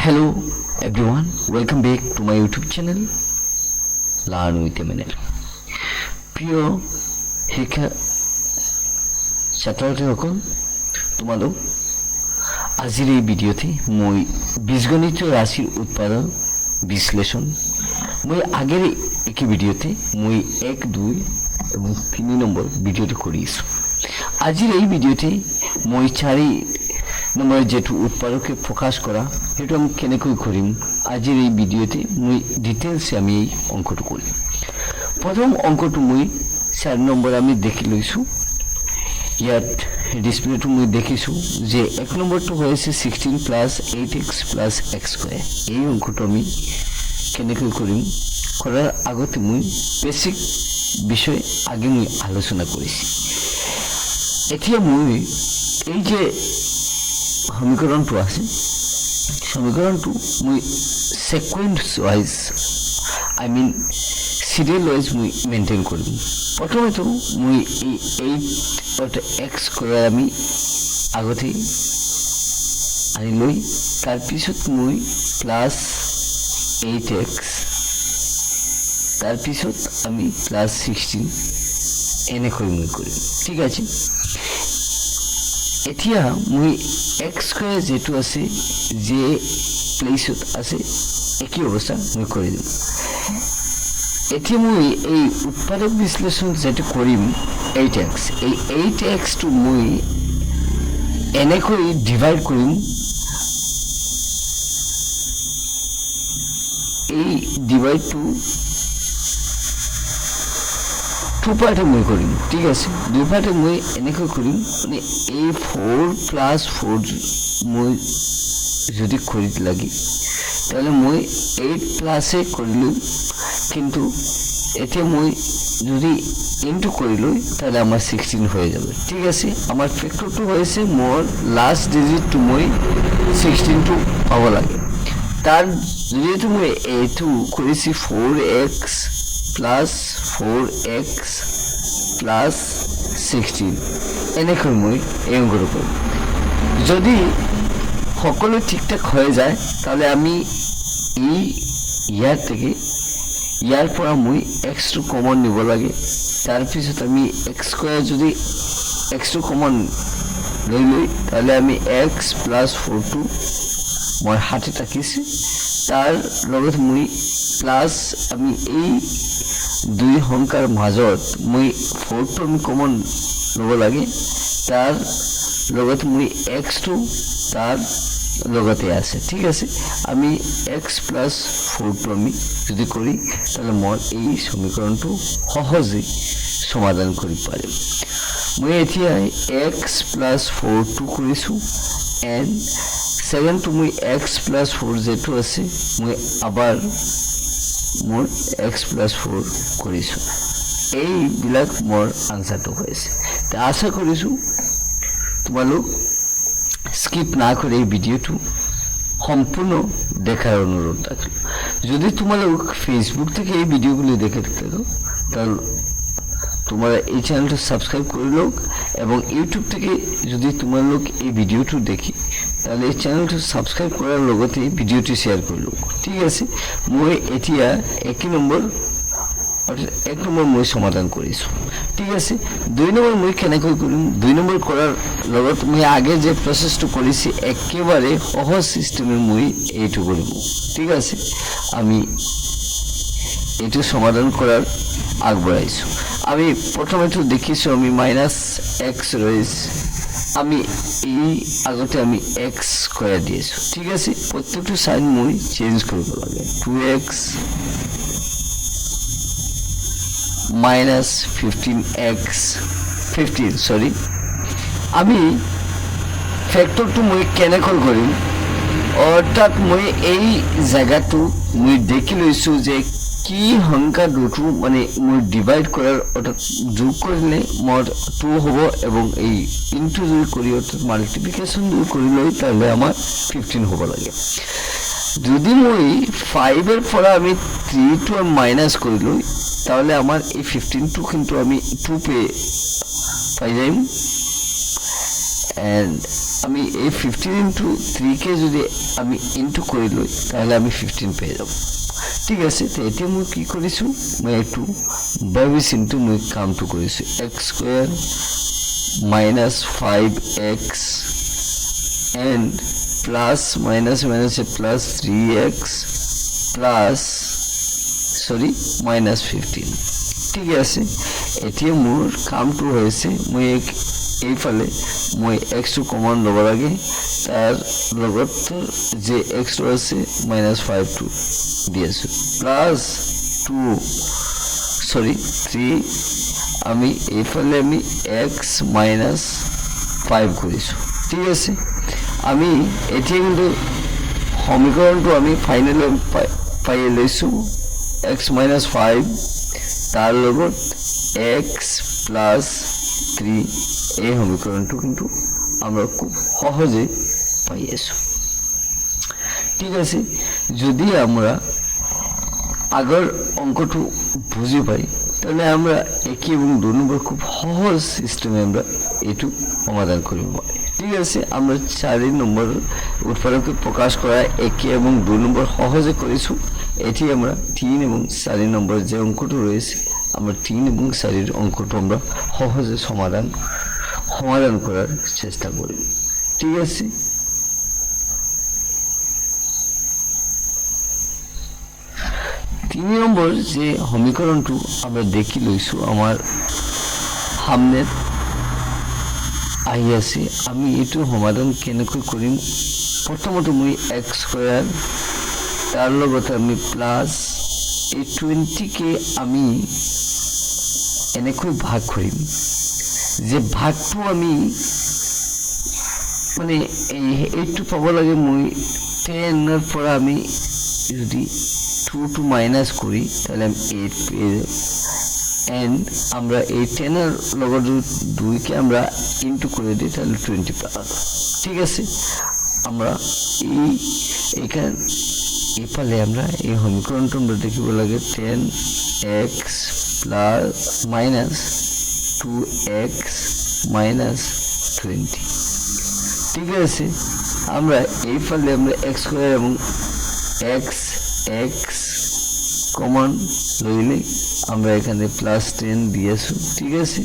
Hello everyone, welcome back to my YouTube channel Learn with Emmanuel. প্রিয় শিক্ষা ছাত্ৰসকল, তোমালোক আজিৰ এই ভিডিঅ'তে মই বীজগণিত ৰাশিৰ উৎপাদন বিশ্লেষণ মই আগেৰ একে ভিডিঅ'তে মই 1, 2 এবং 3 নম্বৰ ভিডিঅ'টো কৰিছো। আজিৰ এই ভিডিঅ'তে মই 4 নম্বৰ যেটো উৎপাদকে প্ৰকাশ কৰা সেইটো আমি কেনেকৈ কৰিম আজিৰ এই ভিডিঅ'তে মই ডিটেইলছ আমি এই অংকটো কৰিম। প্ৰথম অংকটো মই 4 নম্বৰ আমি দেখি লৈছো। ইয়াত ডিসপ্লেটো মই দেখিছো যে 1 নম্বৰটো হৈছে 16 + 8x + x স্কয়ার। এই অংকটো আমি কেনেকৈ কৰিম কৰাৰ আগতে মই বেসিক বিষয় আগে মই আলোচনা কৰিছি। এতিয়া মই এই যে সমীকৰণটো আছে সমীকৰণটো মই সিকোয়েন্স ওয়াইজ সিরিয়াল ওয়াইজ মই মেইনটেইন কৰিম। প্ৰথমতে মই এই 8 x স্কয়ার আমি আগতে আনি লৈ তাৰ পিছত মই প্লাস 8x তাৰ পিছত আমি প্লাস 16 এনেকৈ মই কৰিম। ঠিক আছে, এতিয়া মই x স্কয়ার যেটো আছে যে প্লেসত আছে একই অবস্থা মই কৰি দিম। এতিয়া মই এই উৎপাদক বিশ্লেষণ যেটো কৰিম 8x, এই 8x টো মই এনেকৈ ডিভাইড কৰিম। এই ডিভাইডটো টু পার্টে মই কৰিম। ঠিক আছে, দুই পার্টে মই এনেকৈ কৰিম, মানে এই 4 + 4 মই যদি কৰি লাগি তাহলে মই 8 প্লাসে কৰিলো, কিন্তু এতিয়া মই যদি ইনটু কৰিলো তাহলে আমার 16 হয়ে যাবে। ঠিক আছে, আমার ফ্যাক্টরটো হয়েছে মোর লাস্ট ডিজিটটো মই 16 টো পাব লাগে। তার যেহেতু মই এইটো কৰিছি 4x + 4x + 16 এনেকৈ মই এই অংকটো কৰিম। যদি সকলো ঠিকঠাক হয়ে যায় তাহলে আমি এই ইয়ার থেকে ইয়ার পৰা মই x টো কমন নিব লাগে। তার পিছত আমি x স্কয়ার যদি x টো কমন লৈ তাহলে আমি x + 4 টো মই হাতে রাখিছি। তার লগত মই প্লাস আমি এই দুই সংখ্যাৰ মাজত মই 4 টো আমি কমন লব লাগে। তার লগত মই x টো তার লগতে আছে। ঠিক আছে, আমি x + 4 টো আমি যদি করি তাহলে মই এই সমীকৰণটো সহজে সমাধান কৰি পাৰিম। মই এতিয়া x + 4 টো কৰিছো এন্ড সেকেন্ড টো মই x + 4 যেটো আছে মই আবার মোৰ x + 4 কৰিছো। এই বিলাক মোৰ আনসারটো হৈছে। তা আশা কৰিছো তোমালোক স্কিপ না করে এই ভিডিওটো সম্পূর্ণ দেখার অনুরোধ রাখল। যদি তোমালোক ফেসবুক থেকে এই ভিডিওগুলো দেখে থাকো তাহলে তোমরা এই চ্যানেলটা সাবস্ক্রাইব করে লোক, এবং ইউটিউব থেকে যদি তোমালোক এই ভিডিওটো দেখি তাহলে এই চ্যানেলটা সাবস্ক্রাইব করার লগতে ভিডিওটি শেয়ার করে লোক। ঠিক আছে, মই এতিয়া 1 নম্বৰ মই সমাধান কৰিছো। ঠিক আছে, 2 নম্বৰ মই কেনেকৈ কৰিম, 2 নম্বৰ কৰাৰ লগত মই আগে যে প্ৰসেসটো কৰিছি একেবাৰে সহজ সিস্টেমে মই এইটো কৰিম। ঠিক আছে, আমি এইটো সমাধান কৰাৰ আগবঢ়াইছো। আমি প্ৰথমেটো দেখিছো আমি -x রয়েছে, আমি এই আগতে আমি x স্কয়ার দিয়েছো। ঠিক আছে, প্রত্যেকটো সাইন মই চেঞ্জ কৰিব লাগে। 2x -15x সরি আমি ফ্যাক্টরটো মই কেনেকৈ কৰিম, অৰ্থাৎ মই এই জায়গাটো মই দেখি লৈছো যে কি সংখ্যা দুটো মানে মই ডিভাইড কৰাৰ অর্থাৎ যোগ কৰিলে মোৰ 2 হ'ব, এবং এই ইনটু যদি কৰি অর্থাৎ মাল্টিপ্লিকেশন যদি কৰি লৈ তাহলে আমার 15 হ'ব লাগে। যদি মই 5 এর পৰা আমি 3 টো মাইনাস কৰি লৈ তাহলে আমার এই 15 টো কিন্তু আমি 2 পাই যাইম, এন্ড আমি এই 15 ইন্টু 3 কে যদি আমি ইন্টু কৰি লৈ তাহলে আমি 15 পেয়ে যাব ঠিক আছে তো এতিয়া মই কি কৰিছো মই একটু বাবি চিন্তু মই কামটো কৰিছো x square minus 5x and plus minus minus plus 3x plus sorry minus 15 ঠিক আছে এতিয়া মোৰ কামটো হৈছে মই এইফালে মই x টো কমন ল'ব লাগে তাৰ লগত যে x টো আছে -5 টো দিয়েছো প্লাস 2 সরি 3 আমি এইফালে আমি x -5 কৰিছো ঠিক আছে আমি এতিয়া কিন্তু সমীকৰণটো আমি ফাইনালি পাই লৈছো x -5 তাৰ লগত x + 3 এই সমীকৰণটো কিন্তু আমরা খুব সহজে পাই আছো ঠিক আছে যদি আমরা আগৰ অঙ্কটো বুঝি পাই তাহলে আমরা একই এবং দুই নম্বর খুব সহজ সিস্টেমে আমরা এটু সমাধান কৰিব পাৰি ঠিক আছে আমরা 4 নম্বর উৎপাদকে প্রকাশ করা একই এবং দুই নম্বর সহজে কৰিছো এটি আমরা 3 এবং 4 নম্বর যে অঙ্কটো রয়েছে আমরা 3 এবং 4 এর অঙ্কটো আমরা সহজে সমাধান করার চেষ্টা করি ঠিক আছে তিন নম্বর যে সমীকরণটো আমরা দেখি লইছো আমার সামনে আহি আছে আমি এটো সমাধান কেনেকৈ কৰিম প্ৰথমত মই x স্কয়ার তাৰ লগত আমি প্লাস এই 20 কে আমি এনেকৈ ভাগ কৰিম যে ভাগটো আমি মানে এইটো পাব লাগে মই 10 এর পৰা আমি যদি 2 to মাইনাস করি তাহলে আমি 8 পেয়ে যাব এন্ড আমরা এই 10 এর লগত 2 কে আমরা ইনটু করে দিই তাহলে 20 পাবো ঠিক আছে আমরা এখানে এপালে আমরা এই সমীকরণটা আমরা দেখিব লাগে 10x plus minus 2x minus 20 ঠিক আছে আমরা এই ফলে আমরা x স্কয়ার এবং x কমন লইলে আমরা এখানে প্লাস 10 দিয়েছি ঠিক আছে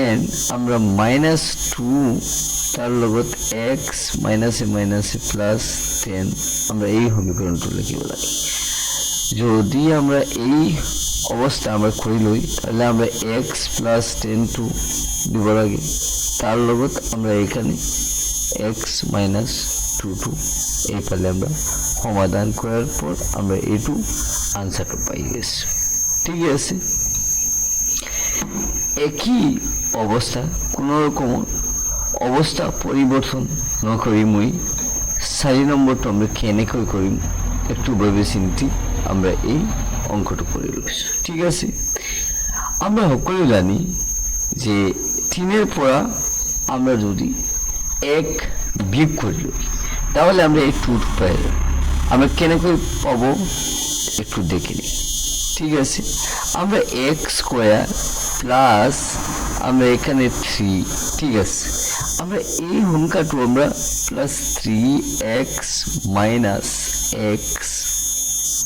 এন্ড আমরা -2 তার লগত x মাইনাস প্লাস 10 আমরা এই সমীকরণটা লিখিব লাগে যদি আমরা এই অবস্থা আমরা করি লই তাহলে আমরা x + 10 টু দিব লাগে তার লগত আমরা এখানে x - 2 টু এই পালে আমরা সমাধান করার পর আমরা এটু আনসারটা পাই গেছি ঠিক আছে একই অবস্থা কোনো রকম অবস্থা পরিবর্তন নকরি মই 4 নম্বরটা আমরা কেনেকৈ করিম একটু ভেবে চিন্তি আমরা এই অঙ্কটা করে লইছি ঠিক আছে আমরা সকলে জানি যে 3 এর পড়া আমরা যদি 1 বিয়োগ করি তাহলে আমরা এই 2 পাই আমরা কেনেকৈ পাবো একটু দেখে নিই ঠিক আছে আমরা x স্কয়ার প্লাস আমরা এখানে 3 ঠিক আছে আমরা এই সংখ্যাটো আমরা প্লাস 3x মাইনাস x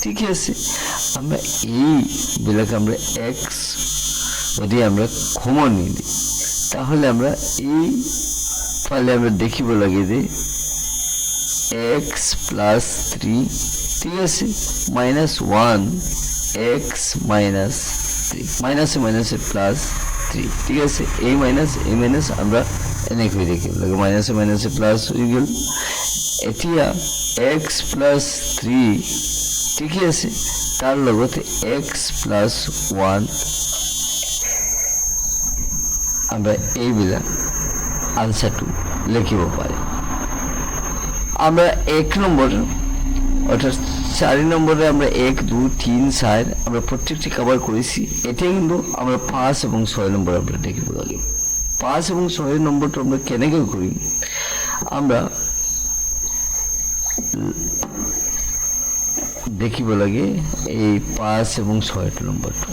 ঠিক আছে আমরা এই বিলাকে আমরা x যদি আমরা কমন নিই তাহলে আমরা এই ফলে আমরা দেখিব লাগে যে x প্লাস 3 ঠিক আছে মাইনাস 1 x মাইনাস 3 মাইনাসে প্লাস 3 ঠিক আছে এই মাইনাস আমরা এনেকৈ দেখিব লাগে মাইনাসে প্লাস হয়ে গেল এতিয়া x প্লাস 3 ঠিক আছে তার লগতে x প্লাস 1 আমরা এই বিলা আনসারটো লিখিব পারি আমরা 1 নম্বর অর্থাৎ 4 নম্বরে আমরা 1 2 3 4 আমরা প্রত্যেকটি কভার করেছি এটা কিন্তু আমরা 5 এবং 6 নম্বর আমরা দেখিব লাগে 5 এবং 6 নম্বরটা আমরা কেনেকৈ করি আমরা দেখিব লাগে এই 5 এবং 6 নম্বরটা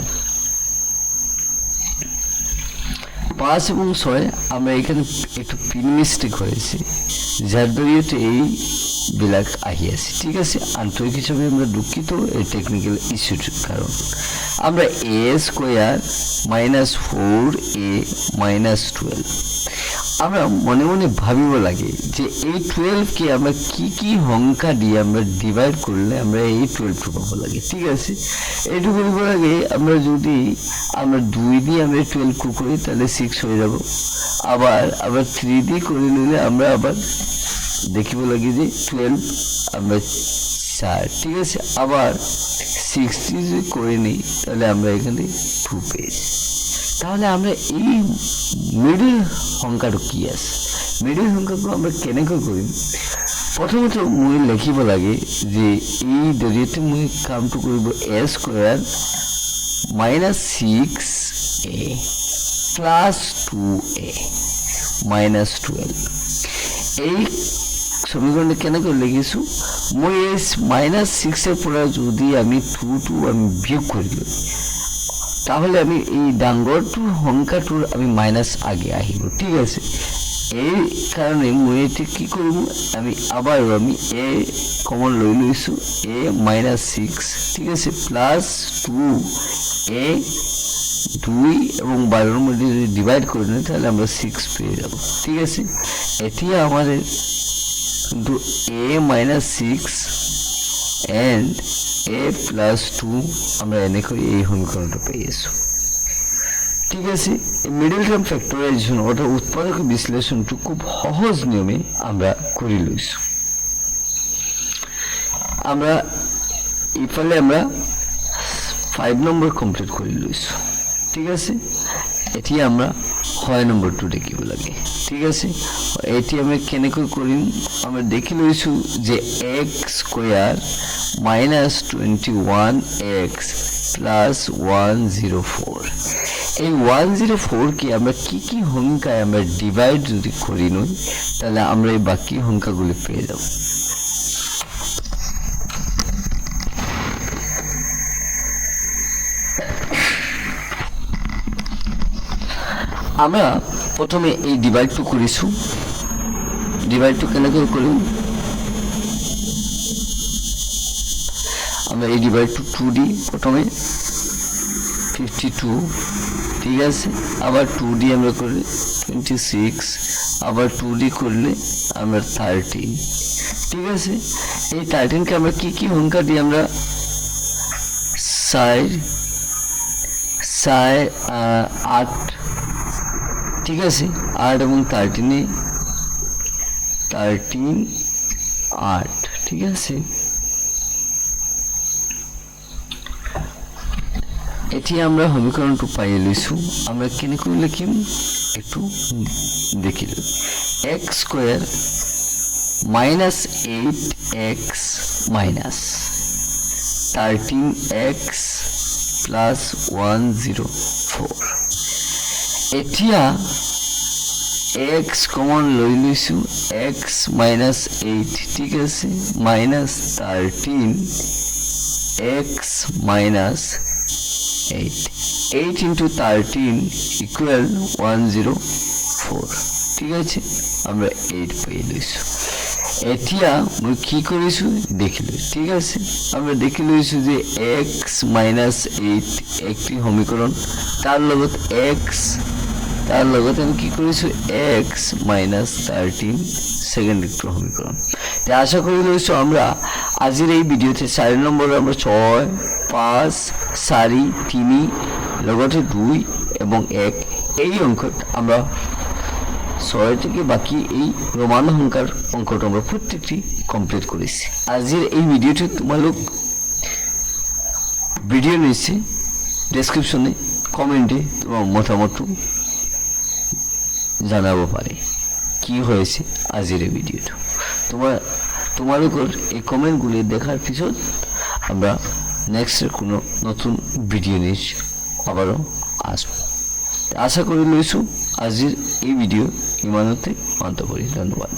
5 এবং 6 আমরা এখানে একটু পিন মিস্টেক হয়েছে, যার জরিয়তে এই বিলাক আহি আছে। ঠিক আছে, আন্তরিক হিসাবে আমরা দুঃখিত এই টেকনিক্যাল ইস্যুর কারণ। আমরা a square minus 4a minus 12 আমরা মনে মনে ভাবিব লাগে যে এই 12 কে আমরা কি কি সংখ্যা দিয়ে আমরা ডিভাইড করলে আমরা এই 12 পাবো লাগে। ঠিক আছে, এইটু বলবো লাগে আমরা যদি আমরা 2 দিয়ে আমরা 12 কু করি তাহলে 6 হয়ে যাব, আবার 3 দিয়ে করে নিলে আমরা আবার দেখিব লাগে যে 12 আমরা 4। ঠিক আছে, আবার 60 যদি করে নিই তাহলে আমরা এখানে 2 পেয়েছি। তাহলে আমরা এই মিডল সংখ্যাটা কি আছে, মিডল সংখ্যাকে আমরা কেনেকৈ কৰিম? প্রথমত মই লিখিব লাগে যে এই জৰিয়তে মই কামটো কৰিব a square minus 6a plus 2a minus 12। এই সমীকরণটা কেনেকৈ লিখিছোঁ? মই এই মাইনাস 6 এর পৰা যদি আমি 2 আমি বিয়োগ কৰিলো তাহলে আমি এই ডাঙৰটোৰ সংখ্যাটোৰ আমি মাইনাস আগে আহিব। ঠিক আছে, এই কারণে মই এটি কি করব, আমি আবার আমি a কমন লৈ লৈছো a মাইনাস 6। ঠিক আছে, প্লাস 2a 2 এবং 12 মধ্যে যদি ডিভাইড করে নিই তাহলে আমরা 6 পেয়ে যাব। ঠিক আছে, এটি আমাদের কিন্তু a minus 6 and a plus 2 আমরা এনে করে এই সমীকরণটা পেয়েছি। ঠিক আছে, মিডল টার্ম ফ্যাক্টরাইজেশন অর্থাৎ উৎপাদক বিশ্লেষণটা খুব সহজ নিয়মে আমরা করে লইছো। আমরা ইফালে আমরা 5 নম্বর কমপ্লিট করে লইছো। ঠিক আছে, এটি আমরা 6 নম্বরটো দেখিব লাগে। ঠিক আছে, এটি আমরা কেনেকৈ কৰিম? আমরা দেখি লইছো যে x square minus 21x plus 104। এই 104 কে আমরা কি কি সংখ্যায় আমরা ডিভাইড যদি করি নই তাহলে আমরা এই বাকি সংখ্যাগুলো পেয়ে যাব। আমরা প্রথমে এই ডিভাইডটো করিছো, ডিভাইডটো কেনেকৈ কৰিম? আমরা এই ডিভাইডটো 2 দি প্রথমে 52। ঠিক আছে, আবার 2 দিয়ে আমরা করলে 26, আবার 2 দিয়ে করলে আমরা 13। ঠিক আছে, এই 13 কে আমরা কি কি সংখ্যা দিয়ে আমরা 8। ঠিক আছে, 8 এবং 13 8। ঠিক আছে, এটি আমরা সমীকরণটো পাই লইছো। আমরা কেনেকৈ লিখিম একটু দেখি লই। x square minus 8x minus 13x plus 104। এতিয়া x কমন লৈ লৈছো, x মাইনাস 8। ঠিক আছে, minus 13x minus 8 into 13 equal 104। ঠিক আছে, আমরা 8 পেয়ে লইছো। এতিয়া মই কি কৰিছো দেখিলো। ঠিক আছে, আমরা দেখি লইছো যে x মাইনাস 8 একটি সমীকরণ, তার লগত x, তার লগত আমি কি কৰিছো x মাইনাস 13 সেকেন্ড একটি সমীকরণ। তাই আশা করি লইছো আমরা আজির এই ভিডিওতে 4 নম্বরে আমরা 6, 5, 4, 3 লগতে 2 এবং 1 এই অঙ্কত আমরা 6 থেকে বাকি এই রোমান সংখ্যার অঙ্কটা আমরা প্রত্যেকটি কমপ্লিট করেছি। আজির এই ভিডিওটি তোমালোক ভিডিও নিচে ডেসক্রিপশনে কমেন্টে তোমার মতামত জানাবো পারে কি হয়েছে আজির এই ভিডিওটা। তোমালোকৰ এই কমেন্টগুলি দেখার পিছত আমরা নেক্সট কোনো নতুন ভিডিও নিয়ে আবারও আসবো। আশা করি লইছো আজির এই ভিডিও ইমানতে অন্ত করি। ধন্যবাদ।